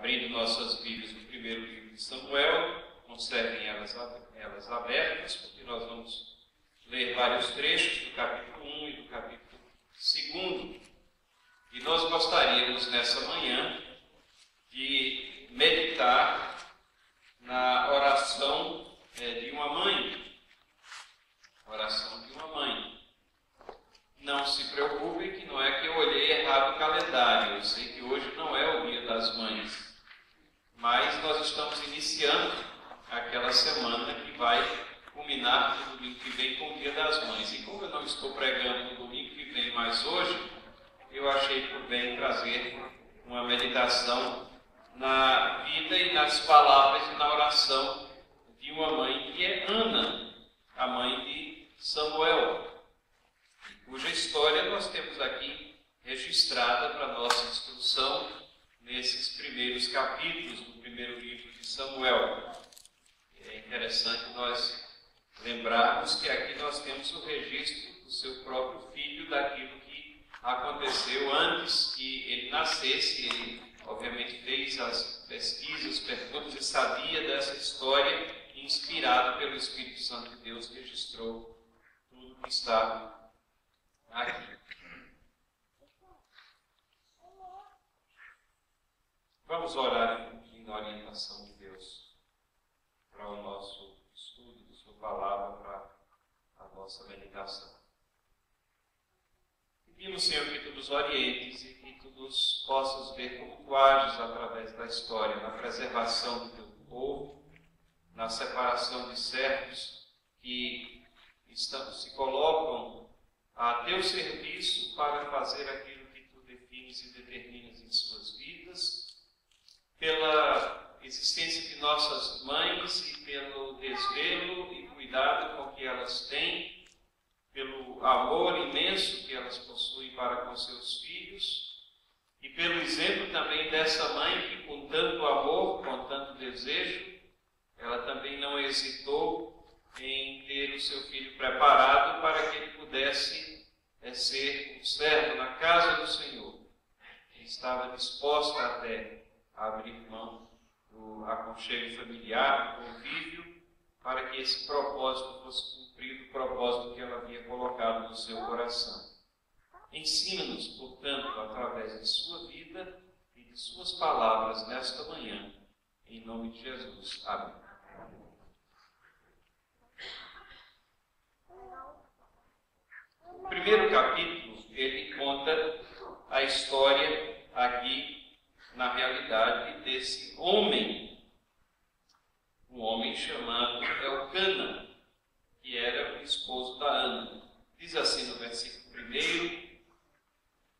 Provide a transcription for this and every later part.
abrindo nossas Bíblias no primeiro livro de Samuel, conservem elas abertas, porque nós vamos ler vários trechos do capítulo 1 e do capítulo 2. E nós gostaríamos, nessa manhã, de meditar na oração de uma mãe. Oração de uma mãe. Não se preocupem que não é que eu olhei errado o calendário. Eu sei que hoje não é o Dia das Mães. Mas nós estamos iniciando aquela semana que vai culminar no domingo que vem com o Dia das Mães. E como eu não estou pregando no domingo que vem mais hoje, eu achei por bem trazer uma meditação na vida e nas palavras e na oração de uma mãe que é Ana, a mãe de Samuel, cuja história nós temos aqui registrada para nossa instrução nesses primeiros capítulos do primeiro livro de Samuel. É interessante nós lembrarmos que aqui nós temos o registro do seu próprio filho, daquilo que aconteceu antes que ele nascesse. Ele, obviamente, fez as pesquisas, perguntas e sabia dessa história, inspirado pelo Espírito Santo de Deus, que registrou tudo que está aqui. Vamos orar na orientação de Deus para o nosso estudo de sua palavra, para a nossa meditação. Pedimos, Senhor, que Tu nos orientes e que Tu nos possas ver como Tu ages através da história, na preservação do Teu povo, na separação de servos que se colocam a Teu serviço para fazer aquilo que Tu defines e determinas em suas vidas, pela existência de nossas mães e pelo desvelo e cuidado com que elas têm, pelo amor imenso que elas possuem para com seus filhos e pelo exemplo também dessa mãe que, com tanto amor, com tanto desejo, ela também não hesitou em ter o seu filho preparado para que ele pudesse ser um servo na casa do Senhor. Ele estava disposta até a abrir mão do aconchego familiar, do convívio, para que esse propósito fosse cumprido, o propósito que ela havia colocado no seu coração. Ensina-nos, portanto, através de sua vida e de suas palavras nesta manhã, em nome de Jesus. Amém. O primeiro capítulo, ele conta a história aqui, na realidade, desse homem, um homem chamado Elcana, que era o esposo da Ana. Diz assim no versículo 1: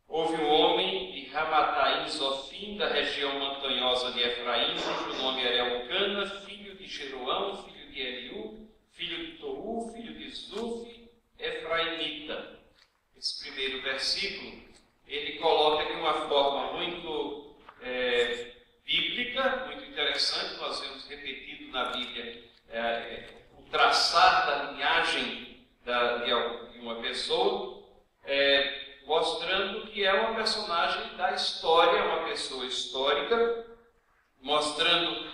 houve um homem de Ramataim Zofim, da região montanhosa de Efraim, cujo nome era Elcana, filho de Jeroão, filho de Eliú, filho de Tou, filho de Zuf, Efraimita. Esse primeiro versículo, ele coloca de uma forma muito bíblica, muito interessante. Nós vemos repetido na Bíblia o traçar da linhagem de uma pessoa, mostrando que é uma personagem da história, uma pessoa histórica, mostrando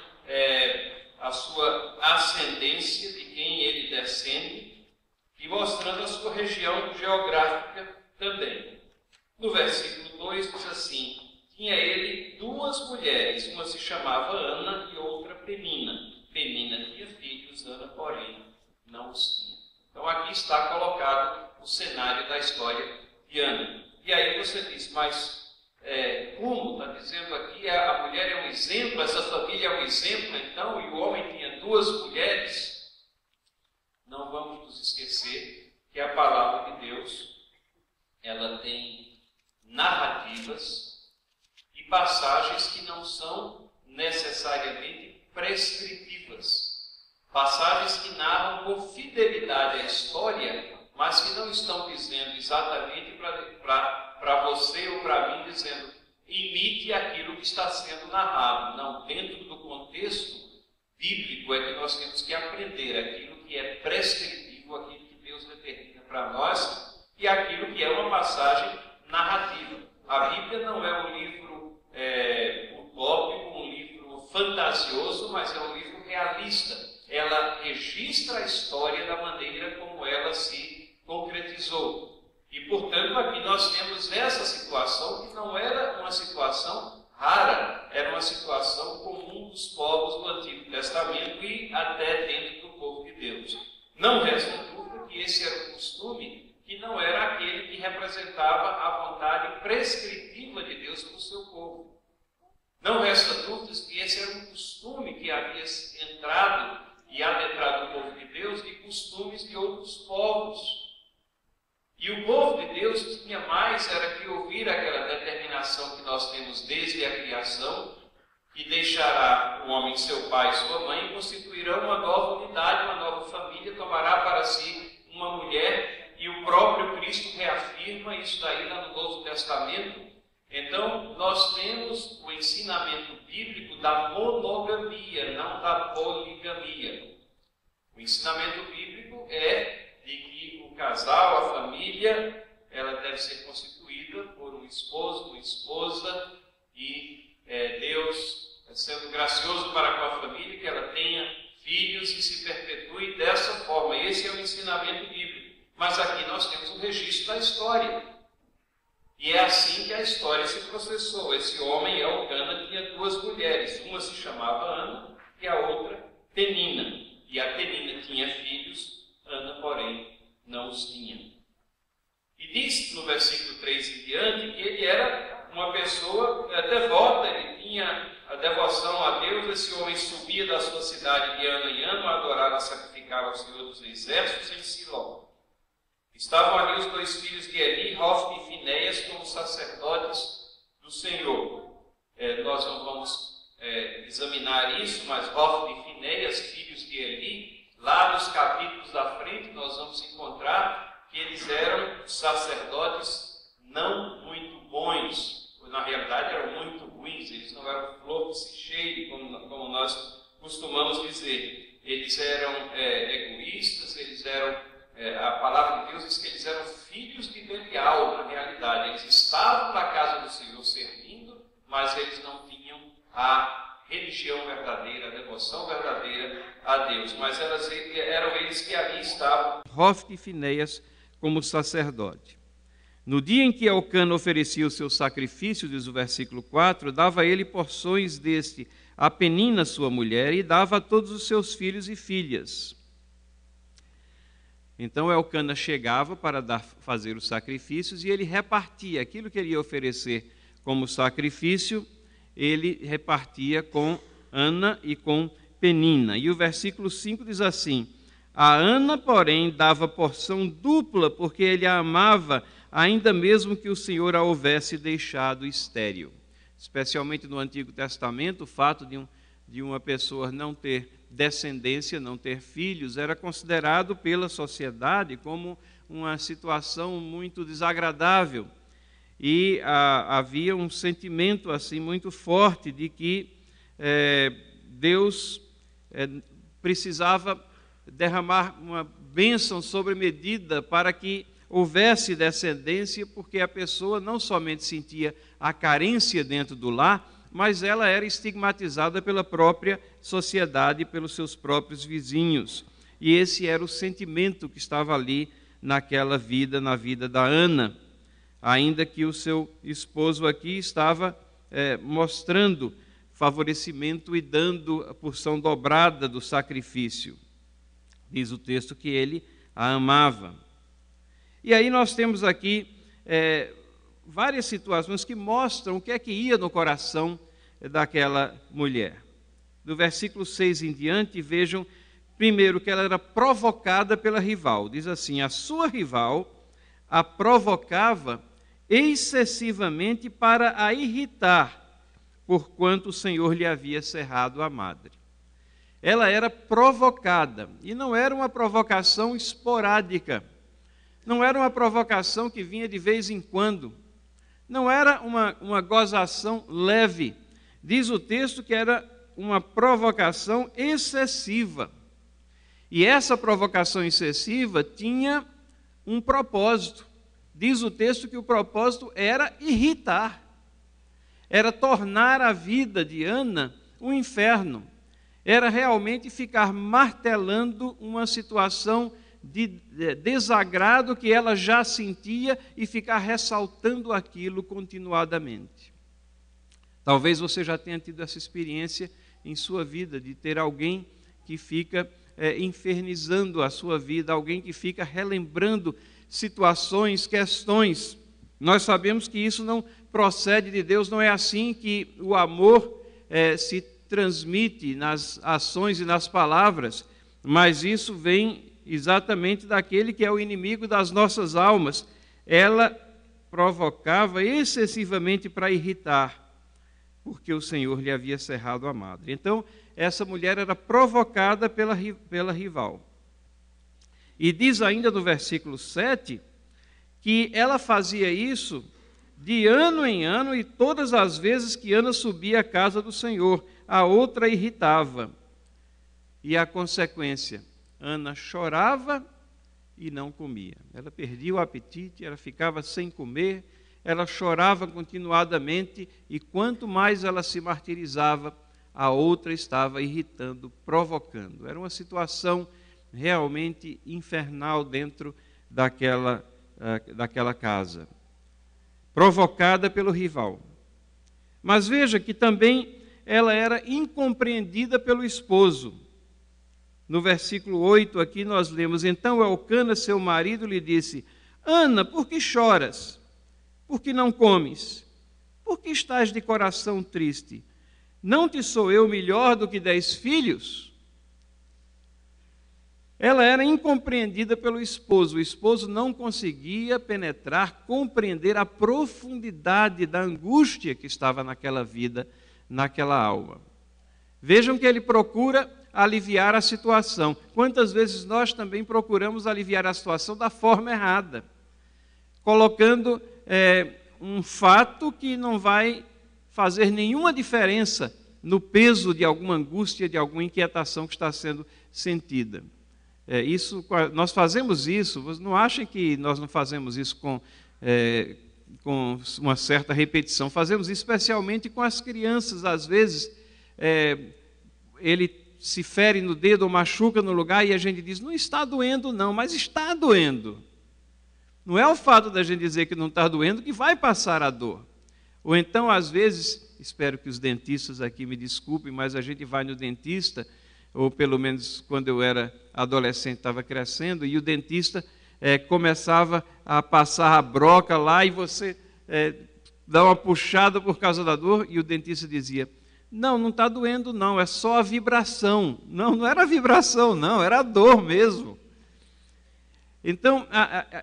a sua ascendência, de quem ele descende, e mostrando a sua região geográfica também. No versículo 2 diz assim: tinha ele duas mulheres, uma se chamava Ana e outra Penina. Penina tinha filhos, Ana, porém, não os tinha. Então aqui está colocado o cenário da história de Ana. E aí você diz, mas como está dizendo aqui, a mulher é um exemplo, essa família é um exemplo, então, e o homem tinha duas mulheres? Não vamos nos esquecer que a palavra de Deus, ela tem narrativas e passagens que não são necessariamente prescritivas. Passagens que narram com fidelidade a história, mas que não estão dizendo exatamente para você ou para mim, dizendo, imite aquilo que está sendo narrado. Não, dentro do contexto bíblico é que nós temos que aprender aquilo que é prescritivo, aquilo que Deus determina para nós, e aquilo que é uma passagem narrativa. A Bíblia não é um livro utópico, um livro registra a história da maneira como ela se concretizou. E, portanto, aqui nós temos essa situação que não era uma situação rara, era uma situação comum dos povos do Antigo Testamento e até dentro do povo de Deus. Não resta dúvida que esse era um costume que não era aquele que representava a vontade prescritiva de Deus para o seu povo. Não resta dúvida que esse era um costume que havia entrado e adentrado o povo de Deus de costumes de outros povos. E o povo de Deus tinha mais era que ouvir aquela determinação que nós temos desde a criação, que deixará o homem seu pai e sua mãe e constituirão uma nova unidade, uma nova família, tomará para si uma mulher, e o próprio Cristo reafirma isso daí lá no Novo Testamento. Então, nós temos o ensinamento bíblico da monogamia, não da poligamia. O ensinamento bíblico é de que o casal, a família, ela deve ser constituída por um esposo, uma esposa, e Deus, sendo gracioso para com a família, que ela tenha filhos e se perpetue dessa forma. Esse é o ensinamento bíblico. Mas aqui nós temos um registro da história. E é assim que a história se processou. Esse homem, Elcana, tinha duas mulheres. Uma se chamava Ana e a outra Penina. E a Penina tinha filhos, Ana, porém, não os tinha. E diz no versículo 3 em diante que ele era uma pessoa devota, ele tinha a devoção a Deus. Esse homem subia da sua cidade de ano em ano a adorar e sacrificar ao Senhor dos Exércitos em Siló. Estavam ali os dois filhos de Eli, Hofni e Finéias, como sacerdotes do Senhor. Nós não vamos examinar isso, mas Hofni e Finéias, filhos de Eli, lá nos capítulos da frente nós vamos encontrar que eles eram sacerdotes não muito bons, na realidade eram muito ruins, eles não eram flor que se cheire, como nós costumamos dizer. Eles eram egoístas, eles eram... a palavra de Deus diz que eles eram filhos de Belial, na realidade. Eles estavam na casa do Senhor servindo, mas eles não tinham a religião verdadeira, a devoção verdadeira a Deus. Mas eram eles que ali estavam. Hofni e Finéias como sacerdote. No dia em que Elcana oferecia o seu sacrifício, diz o versículo 4, dava ele porções deste a Penina, sua mulher, e dava a todos os seus filhos e filhas. Então Elcana chegava para fazer os sacrifícios e ele repartia aquilo que ele ia oferecer como sacrifício, ele repartia com Ana e com Penina. E o versículo 5 diz assim: a Ana, porém, dava porção dupla, porque ele a amava, ainda mesmo que o Senhor a houvesse deixado estéril. Especialmente no Antigo Testamento, o fato de uma pessoa não ter descendência, não ter filhos, era considerado pela sociedade como uma situação muito desagradável. E havia um sentimento assim muito forte de que Deus precisava derramar uma bênção sobre medida para que houvesse descendência, porque a pessoa não somente sentia a carência dentro do lar, mas ela era estigmatizada pela própria sociedade, pelos seus próprios vizinhos. E esse era o sentimento que estava ali naquela vida, na vida da Ana, ainda que o seu esposo aqui estava mostrando favorecimento e dando a porção dobrada do sacrifício. Diz o texto que ele a amava. E aí nós temos aqui várias situações que mostram o que é que ia no coração daquela mulher. Do versículo 6 em diante, vejam, primeiro, que ela era provocada pela rival. Diz assim: a sua rival a provocava excessivamente para a irritar, porquanto o Senhor lhe havia cerrado a madre. Ela era provocada, e não era uma provocação esporádica, não era uma provocação que vinha de vez em quando, não era uma gozação leve. Diz o texto que era uma provocação excessiva. E essa provocação excessiva tinha um propósito. Diz o texto que o propósito era irritar, era tornar a vida de Ana um inferno. era realmente ficar martelando uma situação de desagrado que ela já sentia e ficar ressaltando aquilo continuadamente. Talvez você já tenha tido essa experiência em sua vida, de ter alguém que fica infernizando a sua vida, alguém que fica relembrando situações, questões. Nós sabemos que isso não procede de Deus, não é assim que o amor se transmite nas ações e nas palavras, mas isso vem exatamente daquele que é o inimigo das nossas almas. Ela provocava excessivamente para irritar, porque o Senhor lhe havia cerrado a madre. Então, essa mulher era provocada pela rival. E diz ainda no versículo 7, que ela fazia isso de ano em ano, e todas as vezes que Ana subia à casa do Senhor, a outra irritava. E a consequência, Ana chorava e não comia. Ela perdia o apetite, ela ficava sem comer, ela chorava continuadamente, e quanto mais ela se martirizava, a outra estava irritando, provocando. Era uma situação realmente infernal dentro daquela casa, provocada pelo rival. Mas veja que também ela era incompreendida pelo esposo. No versículo 8 aqui nós lemos: então Elcana, seu marido, lhe disse: Ana, por que choras? Por que não comes? Por que estás de coração triste? Não te sou eu melhor do que 10 filhos? Ela era incompreendida pelo esposo. O esposo não conseguia penetrar, compreender a profundidade da angústia que estava naquela vida, naquela alma. Vejam que ele procura aliviar a situação. Quantas vezes nós também procuramos aliviar a situação da forma errada, colocando um fato que não vai fazer nenhuma diferença no peso de alguma angústia, de alguma inquietação que está sendo sentida. Nós fazemos isso, não achem que nós não fazemos isso com uma certa repetição, fazemos isso especialmente com as crianças. Às vezes, ele se fere no dedo ou machuca no lugar e a gente diz: não está doendo não, mas está doendo. Não é o fato da gente dizer que não está doendo que vai passar a dor. Ou então, às vezes, espero que os dentistas aqui me desculpem, mas a gente vai no dentista, ou pelo menos quando eu era adolescente, estava crescendo, e o dentista começava a passar a broca lá, e você dá uma puxada por causa da dor, e o dentista dizia: não está doendo não, é só a vibração. Não era a vibração não, era a dor mesmo. Então,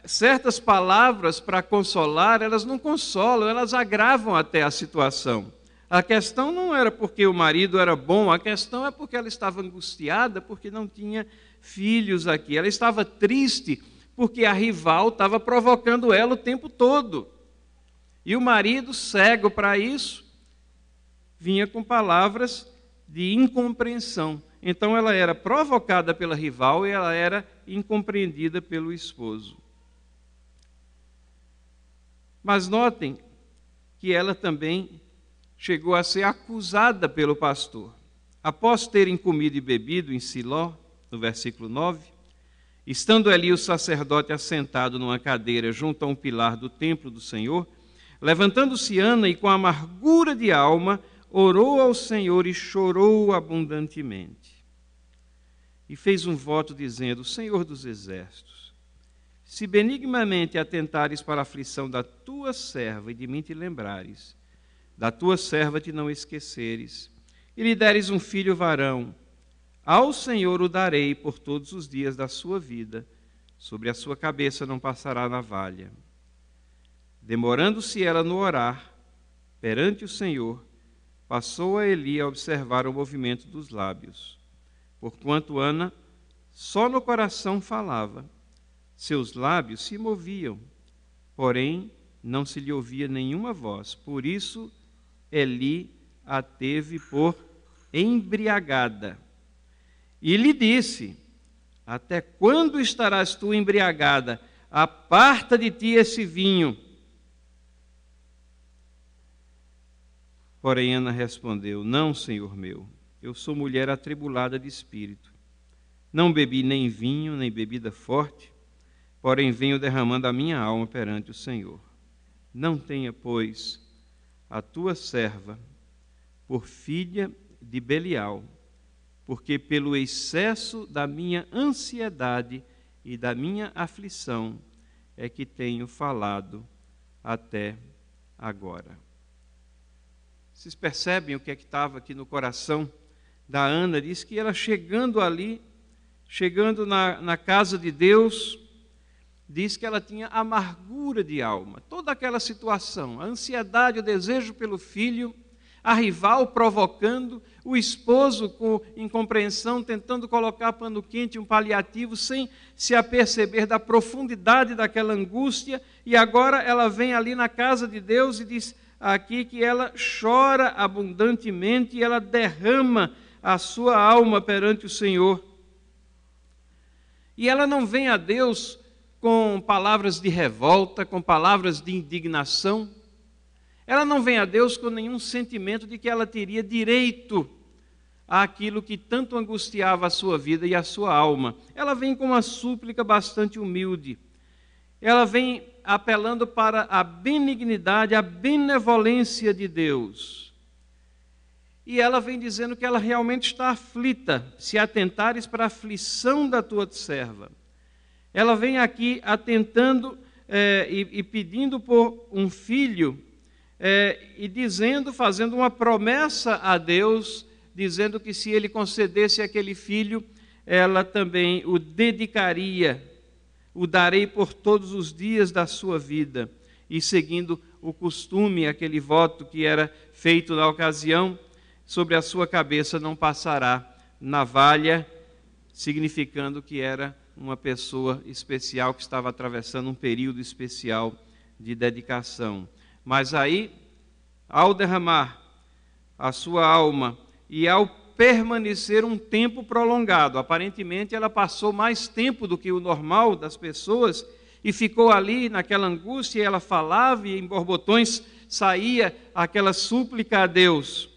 certas palavras para consolar, elas não consolam, elas agravam até a situação. A questão não era porque o marido era bom, a questão é porque ela estava angustiada, porque não tinha filhos aqui. Ela estava triste porque a rival estava provocando ela o tempo todo. E o marido, cego para isso, vinha com palavras de incompreensão. Então ela era provocada pela rival e ela era incompreendida pelo esposo. Mas notem que ela também chegou a ser acusada pelo pastor. Após terem comido e bebido em Siló, no versículo 9, estando ali o sacerdote assentado numa cadeira junto a um pilar do templo do Senhor, levantando-se Ana e com amargura de alma, orou ao Senhor e chorou abundantemente. E fez um voto dizendo: Senhor dos exércitos, se benignamente atentares para a aflição da tua serva e de mim te lembrares, da tua serva te não esqueceres, e lhe deres um filho varão, ao Senhor o darei por todos os dias da sua vida, sobre a sua cabeça não passará navalha. Demorando-se ela no orar, perante o Senhor, passou a Eli a observar o movimento dos lábios. Porquanto Ana só no coração falava, seus lábios se moviam, porém não se lhe ouvia nenhuma voz. Por isso Eli a teve por embriagada. E lhe disse: até quando estarás tu embriagada? Aparta de ti esse vinho. Porém Ana respondeu: não, Senhor meu, eu sou mulher atribulada de espírito. Não bebi nem vinho, nem bebida forte, porém venho derramando a minha alma perante o Senhor. Não tenha, pois, a tua serva por filha de Belial, porque pelo excesso da minha ansiedade e da minha aflição é que tenho falado até agora. Vocês percebem o que é que estava aqui no coração da Ana? Diz que ela chegando ali, chegando na casa de Deus, diz que ela tinha amargura de alma. Toda aquela situação, a ansiedade, o desejo pelo filho, a rival provocando, o esposo com incompreensão, tentando colocar pano quente, um paliativo, sem se aperceber da profundidade daquela angústia, e agora ela vem ali na casa de Deus e diz aqui que ela chora abundantemente e ela derrama a sua alma perante o Senhor. E ela não vem a Deus com palavras de revolta, com palavras de indignação. Ela não vem a Deus com nenhum sentimento de que ela teria direito àquilo que tanto angustiava a sua vida e a sua alma. Ela vem com uma súplica bastante humilde. Ela vem apelando para a benignidade, a benevolência de Deus. E ela vem dizendo que ela realmente está aflita, se atentares para a aflição da tua serva. Ela vem aqui atentando e pedindo por um filho, e dizendo, fazendo uma promessa a Deus, dizendo que se ele concedesse aquele filho, ela também o dedicaria, o darei por todos os dias da sua vida, e seguindo o costume, aquele voto que era feito na ocasião, sobre a sua cabeça não passará navalha, significando que era uma pessoa especial que estava atravessando um período especial de dedicação. Mas aí, ao derramar a sua alma e ao permanecer um tempo prolongado, aparentemente ela passou mais tempo do que o normal das pessoas e ficou ali naquela angústia, e ela falava e em borbotões saía aquela súplica a Deus.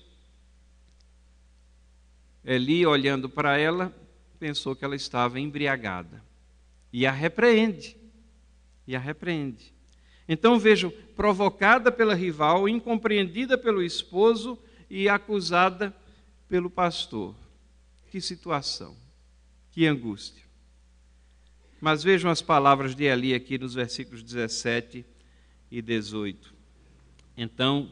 Eli, olhando para ela, pensou que ela estava embriagada e a repreende. Então vejam, provocada pela rival, incompreendida pelo esposo e acusada pelo pastor. Que situação, que angústia. Mas vejam as palavras de Eli aqui nos versículos 17 e 18. Então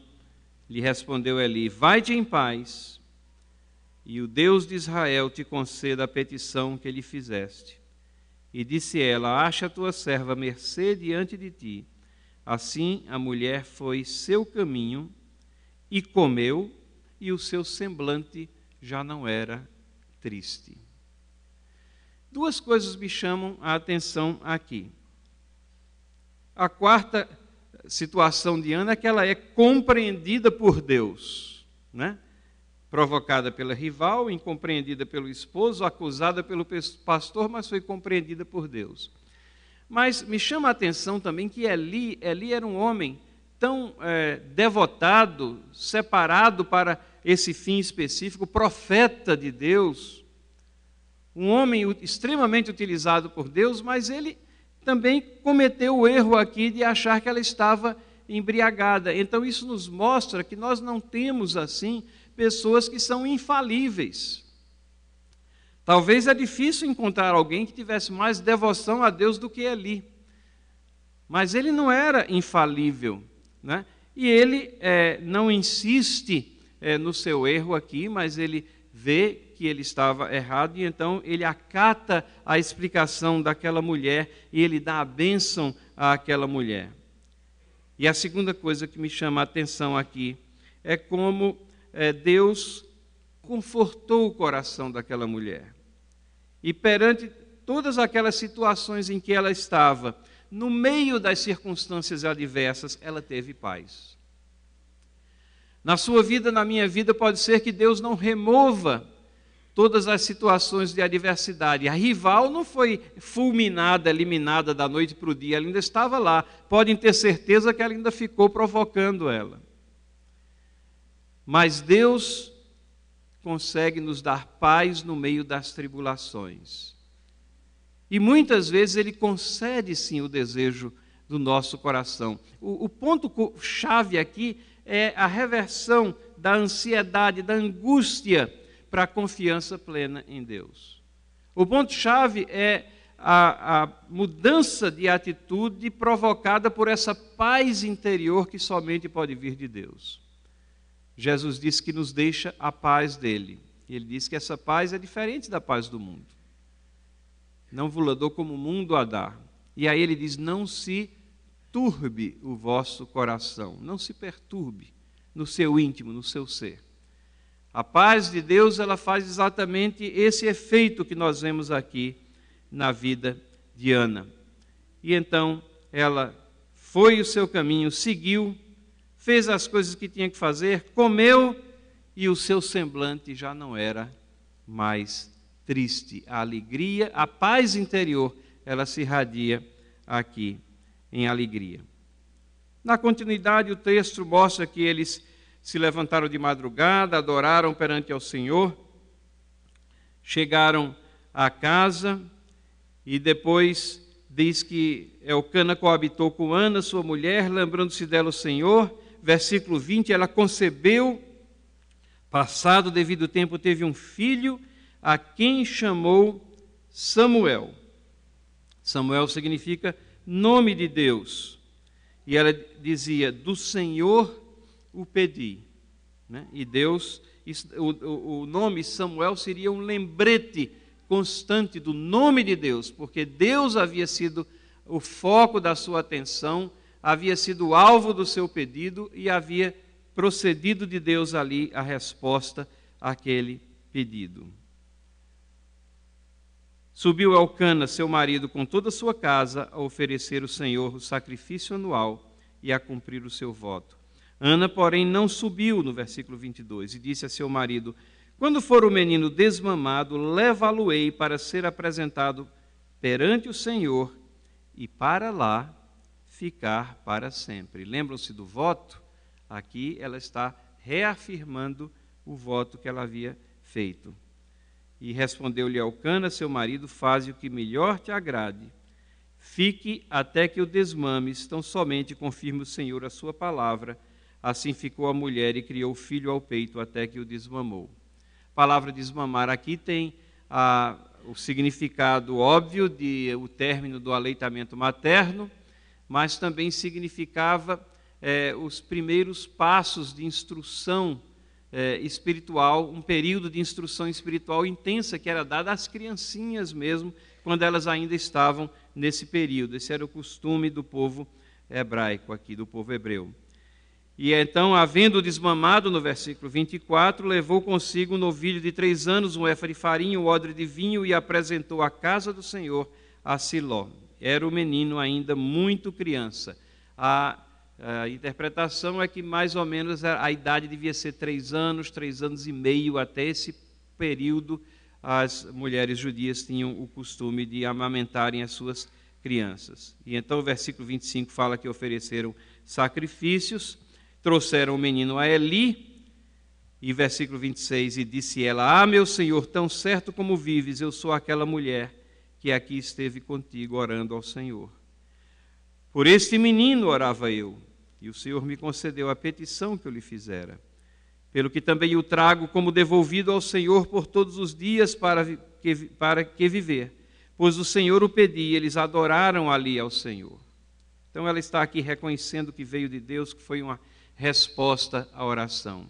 lhe respondeu Eli: vai-te em paz, e o Deus de Israel te conceda a petição que lhe fizeste. E disse ela: acha a tua serva mercê diante de ti. Assim a mulher foi seu caminho e comeu, e o seu semblante já não era triste. Duas coisas me chamam a atenção aqui. A quarta situação de Ana é que ela é compreendida por Deus, né? Provocada pela rival, incompreendida pelo esposo, acusada pelo pastor, mas foi compreendida por Deus. Mas me chama a atenção também que Eli era um homem tão devotado, separado para esse fim específico, profeta de Deus, um homem extremamente utilizado por Deus, mas ele também cometeu o erro aqui de achar que ela estava embriagada. Então isso nos mostra que nós não temos assim pessoas que são infalíveis. Talvez é difícil encontrar alguém que tivesse mais devoção a Deus do que Eli. Mas ele não era infalível, né? E ele não insiste no seu erro aqui, mas ele vê que ele estava errado e então ele acata a explicação daquela mulher e ele dá a bênção àquela mulher. E a segunda coisa que me chama a atenção aqui é como Deus confortou o coração daquela mulher. E perante todas aquelas situações em que ela estava, no meio das circunstâncias adversas, ela teve paz. Na sua vida, na minha vida, pode ser que Deus não remova todas as situações de adversidade. A rival não foi fulminada, eliminada da noite para o dia, ela ainda estava lá. Podem ter certeza que ela ainda ficou provocando ela. Mas Deus consegue nos dar paz no meio das tribulações. E muitas vezes Ele concede sim o desejo do nosso coração. O ponto-chave aqui é a reversão da ansiedade, da angústia para a confiança plena em Deus. O ponto-chave é a mudança de atitude provocada por essa paz interior que somente pode vir de Deus. Jesus disse que nos deixa a paz dele. Ele disse que essa paz é diferente da paz do mundo. Não vos dou como o mundo a dá. E aí ele diz, não se turbe o vosso coração, não se perturbe no seu íntimo, no seu ser. A paz de Deus, ela faz exatamente esse efeito que nós vemos aqui na vida de Ana. E então ela foi o seu caminho, seguiu, fez as coisas que tinha que fazer, comeu e o seu semblante já não era mais triste. A alegria, a paz interior, ela se irradia aqui em alegria. Na continuidade, o texto mostra que eles se levantaram de madrugada, adoraram perante ao Senhor, chegaram à casa e depois diz que Elcana coabitou com Ana, sua mulher, lembrando-se dela o Senhor. Versículo 20, ela concebeu, passado o devido tempo, teve um filho, a quem chamou Samuel. Samuel significa nome de Deus. E ela dizia, do Senhor o pedi. Né? E Deus, o nome Samuel seria um lembrete constante do nome de Deus, porque Deus havia sido o foco da sua atenção, havia sido o alvo do seu pedido e havia procedido de Deus ali a resposta àquele pedido. Subiu Elcana, seu marido, com toda a sua casa, a oferecer ao Senhor o sacrifício anual e a cumprir o seu voto. Ana, porém, não subiu, no versículo 22, e disse a seu marido, quando for o menino desmamado, leva-lo-ei para ser apresentado perante o Senhor e para lá ficar para sempre. Lembram-se do voto? Aqui ela está reafirmando o voto que ela havia feito. E respondeu-lhe Elcana, seu marido, faze o que melhor te agrade. Fique até que o desmames, tão somente confirme o Senhor a sua palavra. Assim ficou a mulher e criou o filho ao peito até que o desmamou. A palavra desmamar aqui tem o significado óbvio de o término do aleitamento materno, mas também significava os primeiros passos de instrução espiritual, um período de instrução espiritual intensa que era dada às criancinhas mesmo, quando elas ainda estavam nesse período. Esse era o costume do povo hebraico aqui, do povo hebreu. E então, havendo desmamado, no versículo 24, levou consigo um novilho de 3 anos, um éfa de farinha, um odre de vinho, e apresentou à casa do Senhor a Siló. Era o menino ainda muito criança. A interpretação é que mais ou menos a idade devia ser 3 anos e meio. Até esse período, as mulheres judias tinham o costume de amamentarem as suas crianças. E então o versículo 25 fala que ofereceram sacrifícios, trouxeram o menino a Eli, e versículo 26, e disse ela, meu Senhor, tão certo como vives, eu sou aquela mulher que aqui esteve contigo orando ao Senhor. Por este menino orava eu, e o Senhor me concedeu a petição que eu lhe fizera. Pelo que também o trago como devolvido ao Senhor por todos os dias para que viver. Pois o Senhor o pedi, eles adoraram ali ao Senhor. Então ela está aqui reconhecendo que veio de Deus, que foi uma resposta à oração.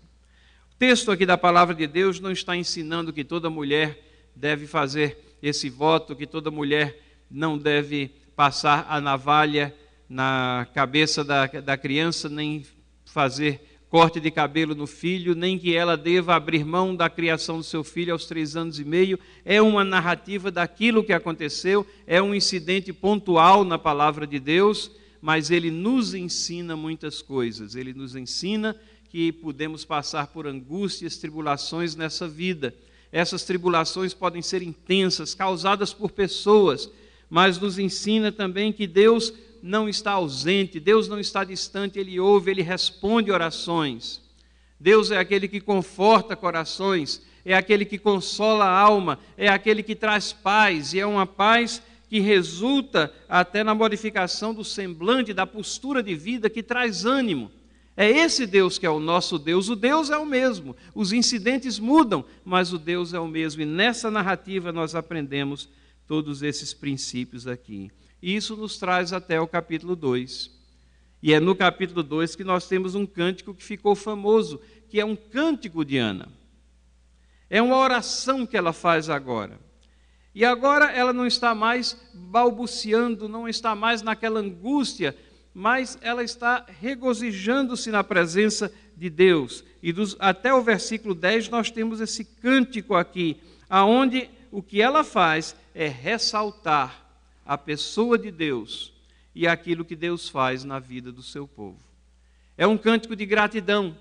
O texto aqui da palavra de Deus não está ensinando que toda mulher deve fazer esse voto, que toda mulher não deve passar a navalha na cabeça da criança, nem fazer corte de cabelo no filho, nem que ela deva abrir mão da criação do seu filho aos 3 anos e meio. É uma narrativa daquilo que aconteceu, é um incidente pontual na palavra de Deus, mas ele nos ensina muitas coisas. Ele nos ensina que podemos passar por angústias, tribulações nessa vida. Essas tribulações podem ser intensas, causadas por pessoas, mas nos ensina também que Deus não está ausente, Deus não está distante, Ele ouve, Ele responde orações. Deus é aquele que conforta corações, é aquele que consola a alma, é aquele que traz paz, e é uma paz que resulta até na modificação do semblante, da postura de vida, que traz ânimo. É esse Deus que é o nosso Deus. O Deus é o mesmo, os incidentes mudam, mas o Deus é o mesmo. E nessa narrativa nós aprendemos todos esses princípios aqui. E isso nos traz até o capítulo 2. E é no capítulo 2 que nós temos um cântico que ficou famoso, que é um cântico de Ana. É uma oração que ela faz agora. E agora ela não está mais balbuciando, não está mais naquela angústia, mas ela está regozijando-se na presença de Deus. E até o versículo 10 nós temos esse cântico aqui, aonde o que ela faz é ressaltar a pessoa de Deus e aquilo que Deus faz na vida do seu povo. É um cântico de gratidão.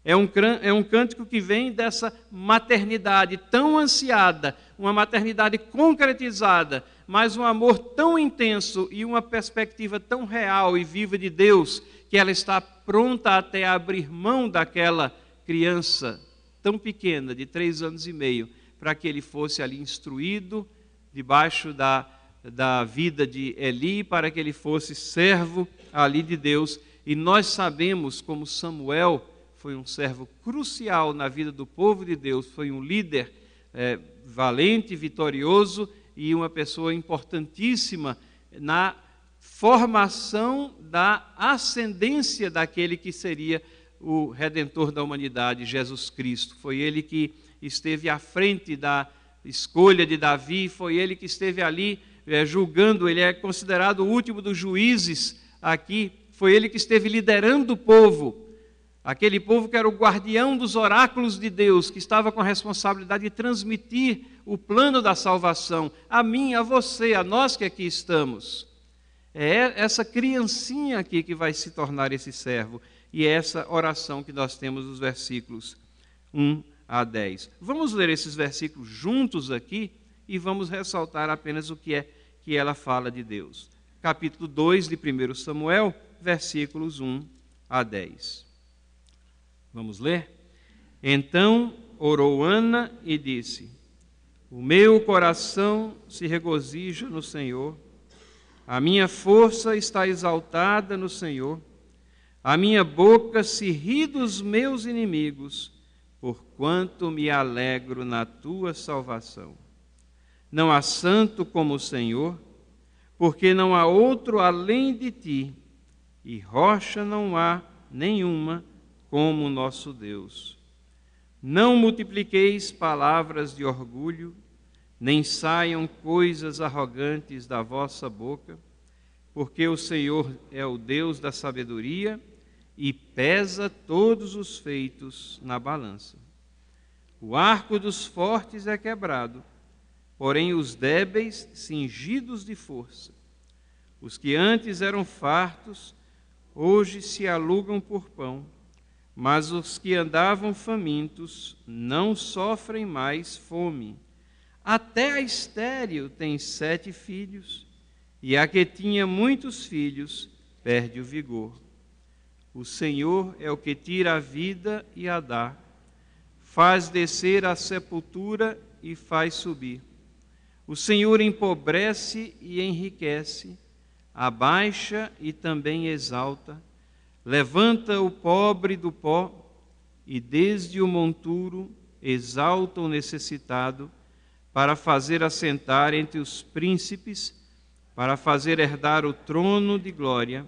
É um cântico que vem dessa maternidade tão ansiada, uma maternidade concretizada, mas um amor tão intenso e uma perspectiva tão real e viva de Deus, que ela está pronta até a abrir mão daquela criança tão pequena, de 3 anos e meio, para que ele fosse ali instruído debaixo da vida de Eli, para que ele fosse servo ali de Deus. E nós sabemos como Samuel foi um servo crucial na vida do povo de Deus, foi um líder valente, vitorioso e uma pessoa importantíssima na formação da ascendência daquele que seria o Redentor da humanidade, Jesus Cristo. Foi ele que esteve à frente da escolha de Davi, foi ele que esteve ali julgando, ele é considerado o último dos juízes aqui, foi ele que esteve liderando o povo. Aquele povo que era o guardião dos oráculos de Deus, que estava com a responsabilidade de transmitir o plano da salvação a mim, a você, a nós que aqui estamos. É essa criancinha aqui que vai se tornar esse servo. E é essa oração que nós temos nos versículos 1 a 10. Vamos ler esses versículos juntos aqui e vamos ressaltar apenas o que é que ela fala de Deus. Capítulo 2 de 1 Samuel, versículos 1 a 10. Vamos ler? Então orou Ana e disse: o meu coração se regozija no Senhor, a minha força está exaltada no Senhor, a minha boca se ri dos meus inimigos, porquanto me alegro na tua salvação. Não há santo como o Senhor, porque não há outro além de ti, e rocha não há nenhuma como o nosso Deus. Não multipliqueis palavras de orgulho, nem saiam coisas arrogantes da vossa boca, porque o Senhor é o Deus da sabedoria e pesa todos os feitos na balança. O arco dos fortes é quebrado, porém os débeis cingidos de força. Os que antes eram fartos, hoje se alugam por pão, mas os que andavam famintos não sofrem mais fome. Até a estéril tem 7 filhos, e a que tinha muitos filhos perde o vigor. O Senhor é o que tira a vida e a dá, faz descer a sepultura e faz subir. O Senhor empobrece e enriquece, abaixa e também exalta, levanta o pobre do pó e desde o monturo exalta o necessitado, para fazer assentar entre os príncipes, para fazer herdar o trono de glória,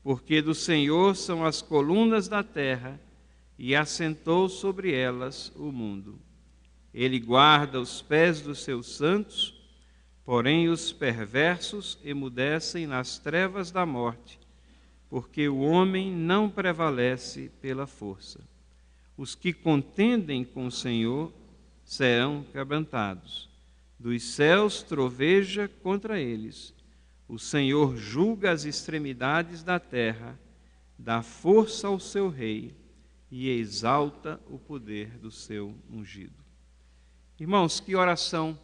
porque do Senhor são as colunas da terra e assentou sobre elas o mundo. Ele guarda os pés dos seus santos, porém os perversos emudecem nas trevas da morte, porque o homem não prevalece pela força. Os que contendem com o Senhor serão quebrantados. Dos céus troveja contra eles. O Senhor julga as extremidades da terra, dá força ao seu rei e exalta o poder do seu ungido. Irmãos, que oração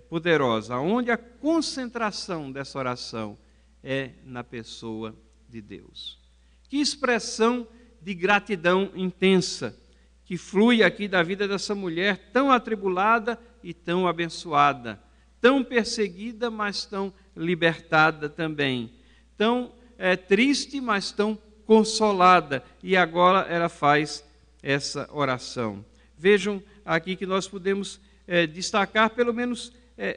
poderosa, onde a concentração dessa oração é na pessoa de Deus. Que expressão de gratidão intensa que flui aqui da vida dessa mulher tão atribulada e tão abençoada, tão perseguida, mas tão libertada também, tão triste, mas tão consolada, e agora ela faz essa oração. Vejam aqui que nós podemos destacar pelo menos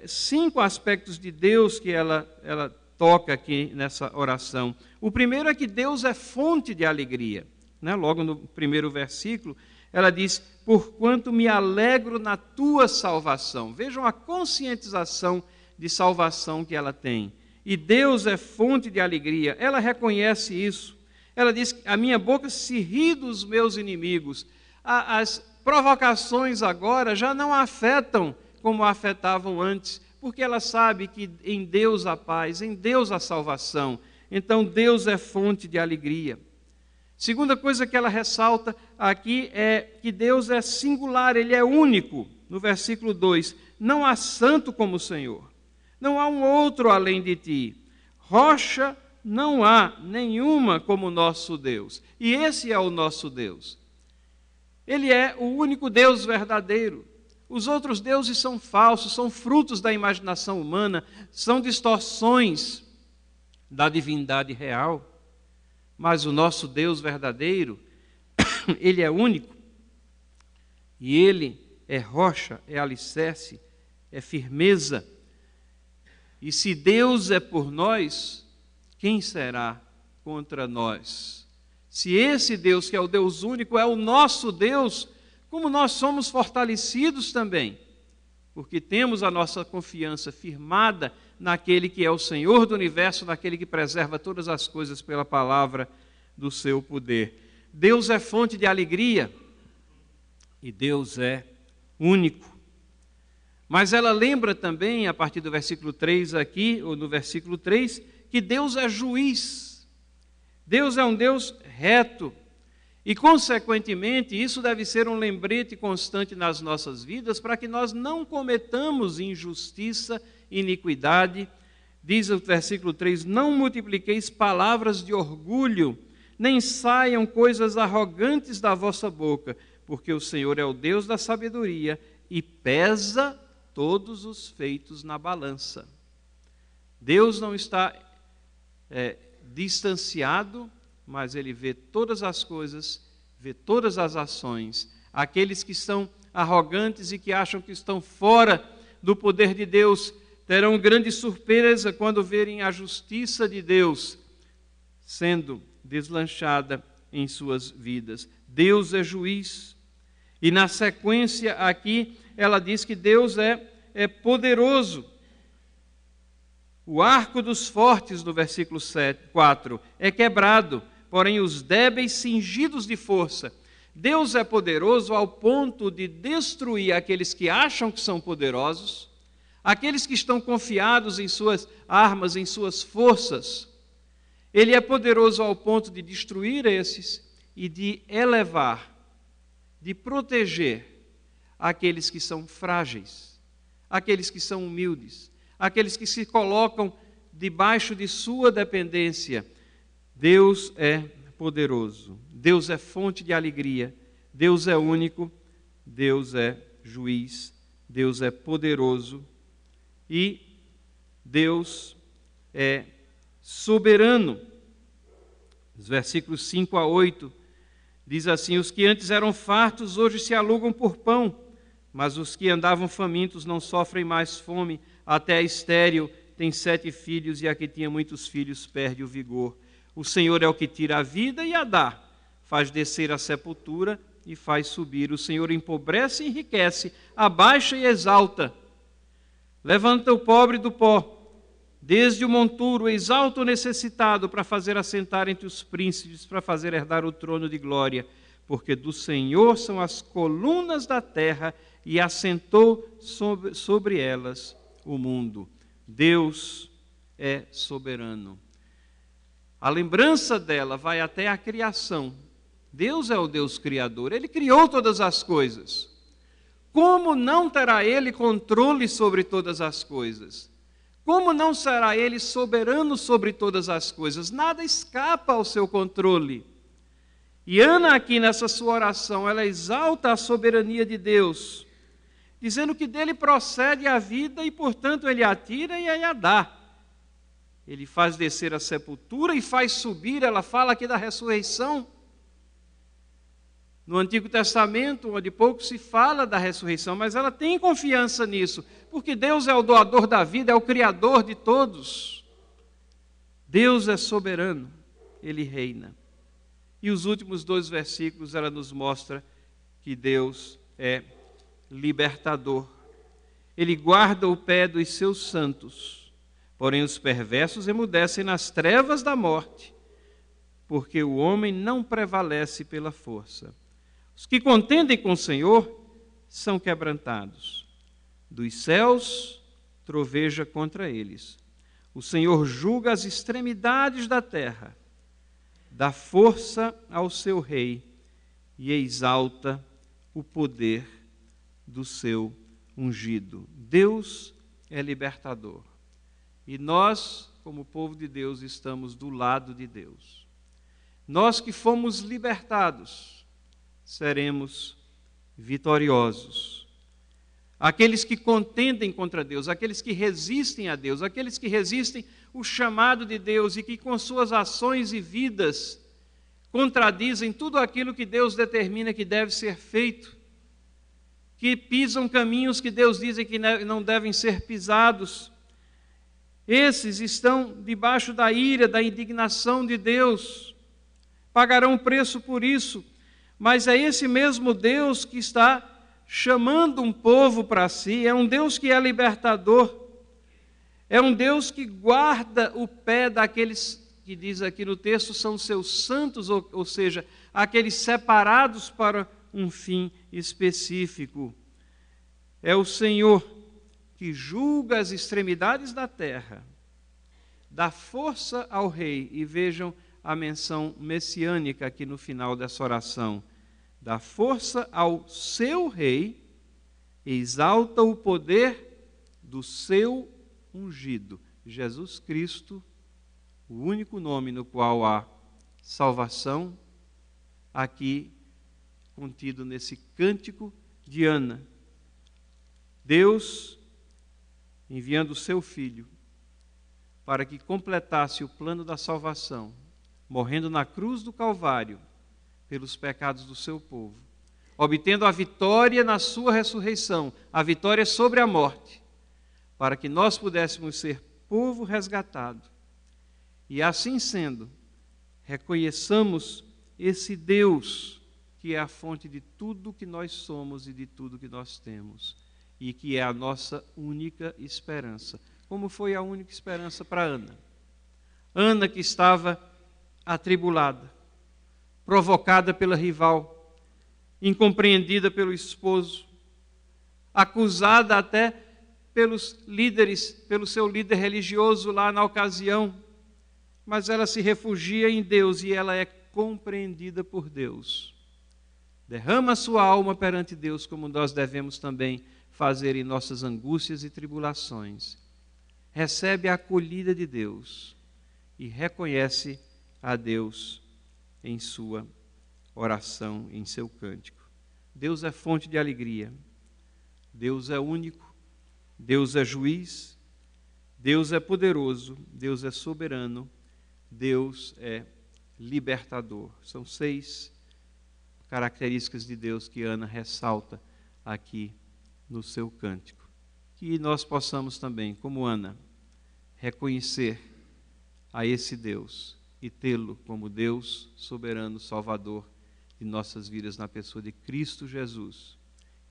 5 aspectos de Deus que ela toca aqui nessa oração. O primeiro é que Deus é fonte de alegria. Logo no primeiro versículo, ela diz: porquanto me alegro na tua salvação. Vejam a conscientização de salvação que ela tem. E Deus é fonte de alegria. Ela reconhece isso. Ela diz: a minha boca se ri dos meus inimigos. As provocações agora já não a afetam como a afetavam antes, porque ela sabe que em Deus há paz, em Deus há salvação. Então Deus é fonte de alegria. Segunda coisa que ela ressalta aqui é que Deus é singular, Ele é único. No versículo 2, não há santo como o Senhor, não há um outro além de ti. Rocha não há nenhuma como o nosso Deus. E esse é o nosso Deus. Ele é o único Deus verdadeiro. Os outros deuses são falsos, são frutos da imaginação humana, são distorções da divindade real. Mas o nosso Deus verdadeiro, Ele é único. E Ele é rocha, é alicerce, é firmeza. E se Deus é por nós, quem será contra nós? Se esse Deus, que é o Deus único, é o nosso Deus, como nós somos fortalecidos também, porque temos a nossa confiança firmada naquele que é o Senhor do universo, naquele que preserva todas as coisas pela palavra do seu poder. Deus é fonte de alegria e Deus é único. Mas ela lembra também, a partir do versículo 3 aqui, ou no versículo 3, que Deus é juiz. Deus é um Deus reto. E, consequentemente, isso deve ser um lembrete constante nas nossas vidas para que nós não cometamos injustiça, iniquidade. Diz o versículo 3, não multipliqueis palavras de orgulho, nem saiam coisas arrogantes da vossa boca, porque o Senhor é o Deus da sabedoria e pesa todos os feitos na balança. Deus não está distanciado, mas Ele vê todas as coisas, vê todas as ações. Aqueles que são arrogantes e que acham que estão fora do poder de Deus terão grande surpresa quando verem a justiça de Deus sendo deslanchada em suas vidas. Deus é juiz. E na sequência aqui, ela diz que Deus é poderoso. O arco dos fortes, no versículo 4, é quebrado, porém os débeis cingidos de força. Deus é poderoso ao ponto de destruir aqueles que acham que são poderosos, aqueles que estão confiados em suas armas, em suas forças. Ele é poderoso ao ponto de destruir esses e de elevar, de proteger aqueles que são frágeis, aqueles que são humildes, aqueles que se colocam debaixo de sua dependência. Deus é poderoso, Deus é fonte de alegria, Deus é único, Deus é juiz, Deus é poderoso e Deus é soberano. Os versículos 5 a 8 diz assim: os que antes eram fartos hoje se alugam por pão, mas os que andavam famintos não sofrem mais fome. Até a estéril tem 7 filhos e a que tinha muitos filhos perde o vigor. O Senhor é o que tira a vida e a dá, faz descer a sepultura e faz subir. O Senhor empobrece e enriquece, abaixa e exalta. Levanta o pobre do pó, desde o monturo, exalta o necessitado para fazer assentar entre os príncipes, para fazer herdar o trono de glória. Porque do Senhor são as colunas da terra e assentou sobre elas o mundo. Deus é soberano. A lembrança dela vai até a criação. Deus é o Deus criador, Ele criou todas as coisas. Como não terá Ele controle sobre todas as coisas? Como não será Ele soberano sobre todas as coisas? Nada escapa ao seu controle. E Ana aqui nessa sua oração, ela exalta a soberania de Deus, dizendo que dele procede a vida e, portanto, ele a tira e ele a dá. Ele faz descer a sepultura e faz subir, ela fala aqui da ressurreição. No Antigo Testamento, onde pouco se fala da ressurreição, mas ela tem confiança nisso, porque Deus é o doador da vida, é o criador de todos. Deus é soberano, Ele reina. E os últimos 2 versículos, ela nos mostra que Deus é libertador. Ele guarda o pé dos seus santos, porém os perversos emudecem nas trevas da morte, porque o homem não prevalece pela força. Os que contendem com o Senhor são quebrantados. Dos céus troveja contra eles. O Senhor julga as extremidades da terra, dá força ao seu rei e exalta o poder do seu ungido. Deus é libertador. E nós, como povo de Deus, estamos do lado de Deus. Nós que fomos libertados, seremos vitoriosos. Aqueles que contendem contra Deus, aqueles que resistem a Deus, aqueles que resistem o chamado de Deus e que com suas ações e vidas contradizem tudo aquilo que Deus determina que deve ser feito, que pisam caminhos que Deus diz que não devem ser pisados. Esses estão debaixo da ira, da indignação de Deus, pagarão preço por isso, mas é esse mesmo Deus que está chamando um povo para si, é um Deus que é libertador, é um Deus que guarda o pé daqueles que diz aqui no texto são seus santos, ou seja, aqueles separados para um fim específico. É o Senhor que julga as extremidades da terra, dá força ao rei, e vejam a menção messiânica aqui no final dessa oração, dá força ao seu rei, exalta o poder do seu ungido, Jesus Cristo, o único nome no qual há salvação, aqui contido nesse cântico de Ana. Deus enviando o seu Filho para que completasse o plano da salvação, morrendo na cruz do Calvário pelos pecados do seu povo, obtendo a vitória na sua ressurreição, a vitória sobre a morte, para que nós pudéssemos ser povo resgatado. E assim sendo, reconheçamos esse Deus que é a fonte de tudo que nós somos e de tudo que nós temos, e que é a nossa única esperança. Como foi a única esperança para Ana? Ana, que estava atribulada, provocada pela rival, incompreendida pelo esposo, acusada até pelos líderes, pelo seu líder religioso lá na ocasião, mas ela se refugia em Deus e ela é compreendida por Deus. Derrama sua alma perante Deus, como nós devemos também fazer em nossas angústias e tribulações. Recebe a acolhida de Deus e reconhece a Deus em sua oração, em seu cântico. Deus é fonte de alegria, Deus é único, Deus é juiz, Deus é poderoso, Deus é soberano, Deus é libertador. São 6 características de Deus que Ana ressalta aqui no seu cântico. Que nós possamos também, como Ana, reconhecer a esse Deus e tê-lo como Deus soberano, Salvador de nossas vidas na pessoa de Cristo Jesus.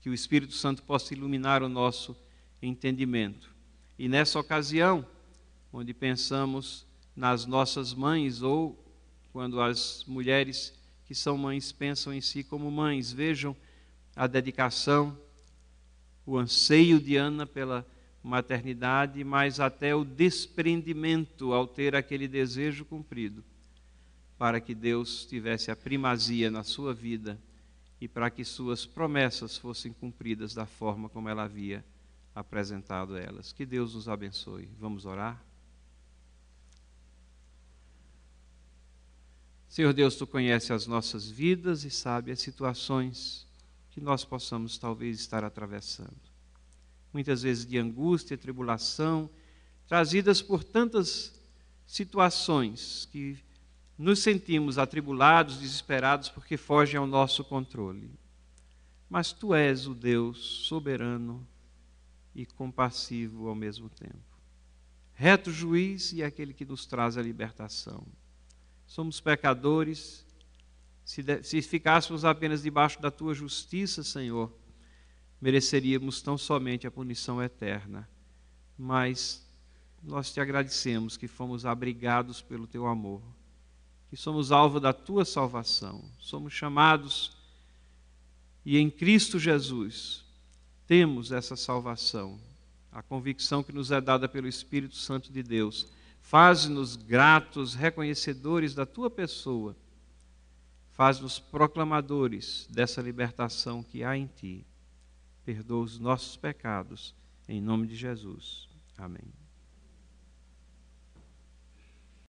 Que o Espírito Santo possa iluminar o nosso entendimento. E nessa ocasião, onde pensamos nas nossas mães, ou quando as mulheres que são mães pensam em si como mães, vejam a dedicação, o anseio de Ana pela maternidade, mas até o desprendimento ao ter aquele desejo cumprido, para que Deus tivesse a primazia na sua vida e para que suas promessas fossem cumpridas da forma como ela havia apresentado elas. Que Deus nos abençoe. Vamos orar? Senhor Deus, Tu conheces as nossas vidas e sabe as situações que nós possamos talvez estar atravessando. Muitas vezes de angústia, tribulação, trazidas por tantas situações que nos sentimos atribulados, desesperados, porque fogem ao nosso controle. Mas Tu és o Deus soberano e compassivo ao mesmo tempo. Reto juiz e aquele que nos traz a libertação. Somos pecadores, se ficássemos apenas debaixo da Tua justiça, Senhor, mereceríamos tão somente a punição eterna. Mas nós Te agradecemos que fomos abrigados pelo Teu amor, que somos alvo da Tua salvação, somos chamados e em Cristo Jesus temos essa salvação, a convicção que nos é dada pelo Espírito Santo de Deus. Faz-nos gratos, reconhecedores da Tua pessoa, faz-nos proclamadores dessa libertação que há em Ti. Perdoa os nossos pecados, em nome de Jesus. Amém.